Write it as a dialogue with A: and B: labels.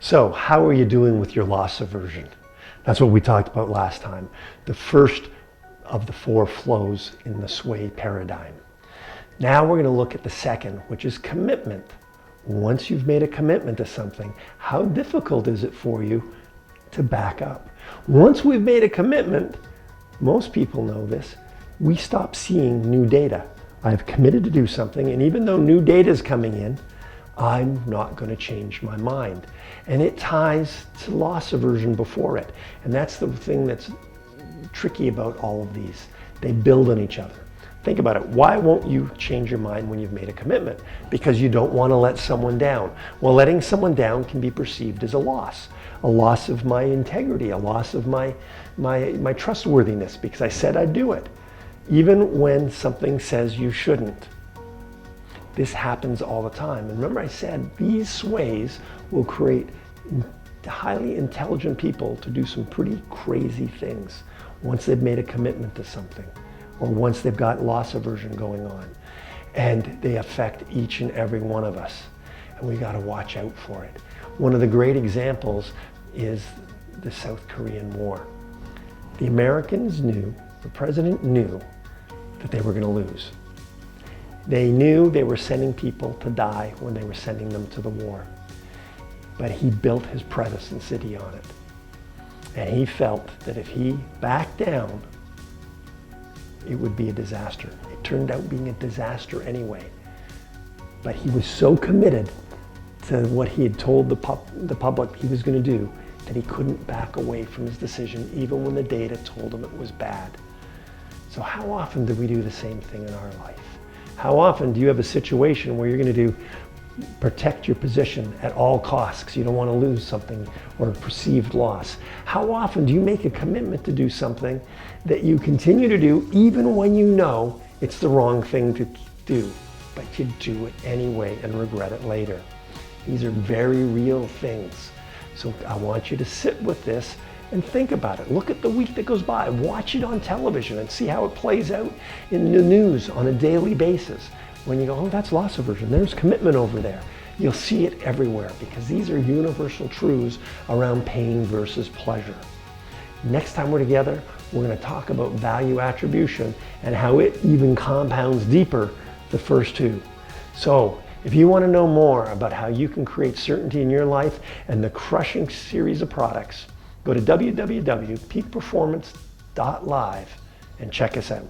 A: So how are you doing with your loss aversion? That's what we talked about last time. The first of the four flows in the sway paradigm. Now we're going to look at the second, which is commitment. Once you've made a commitment to something, how difficult is it for you to back up? Once we've made a commitment, most people know this, we stop seeing new data. I've committed to do something, and even though new data is coming in, I'm not going to change my mind. And it ties to loss aversion before it. And that's the thing that's tricky about all of these. They build on each other. Think about it. Why won't you change your mind when you've made a commitment? Because you don't want to let someone down. Well, letting someone down can be perceived as a loss of my integrity, a loss of my trustworthiness, because I said I'd do it, even when something says you shouldn't. This happens all the time. And remember I said these sways will create highly intelligent people to do some pretty crazy things once they've made a commitment to something, or once they've got loss aversion going on. And they affect each and every one of us. And we got to watch out for it. One of the great examples is the South Korean War. The Americans knew, the president knew that they were going to lose. They knew they were sending people to die when they were sending them to the war. But he built his presence city on it. And he felt that if he backed down, it would be a disaster. It turned out being a disaster anyway. But he was so committed to what he had told the public he was going to do that he couldn't back away from his decision, even when the data told him it was bad. So how often do we do the same thing in our life? How often do you have a situation where you're going to protect your position at all costs because you don't want to lose something or a perceived loss? How often do you make a commitment to do something that you continue to do even when you know it's the wrong thing to do, but you do it anyway and regret it later? These are very real things. So I want you to sit with this and think about it. Look at the week that goes by. Watch it on television and see how it plays out in the news on a daily basis. When you go, oh, that's loss aversion, there's commitment over there. You'll see it everywhere because these are universal truths around pain versus pleasure. Next time we're together, we're going to talk about value attribution and how it even compounds deeper the first two. So if you want to know more about how you can create certainty in your life and the crushing series of products, go to www.peakperformance.live and check us out.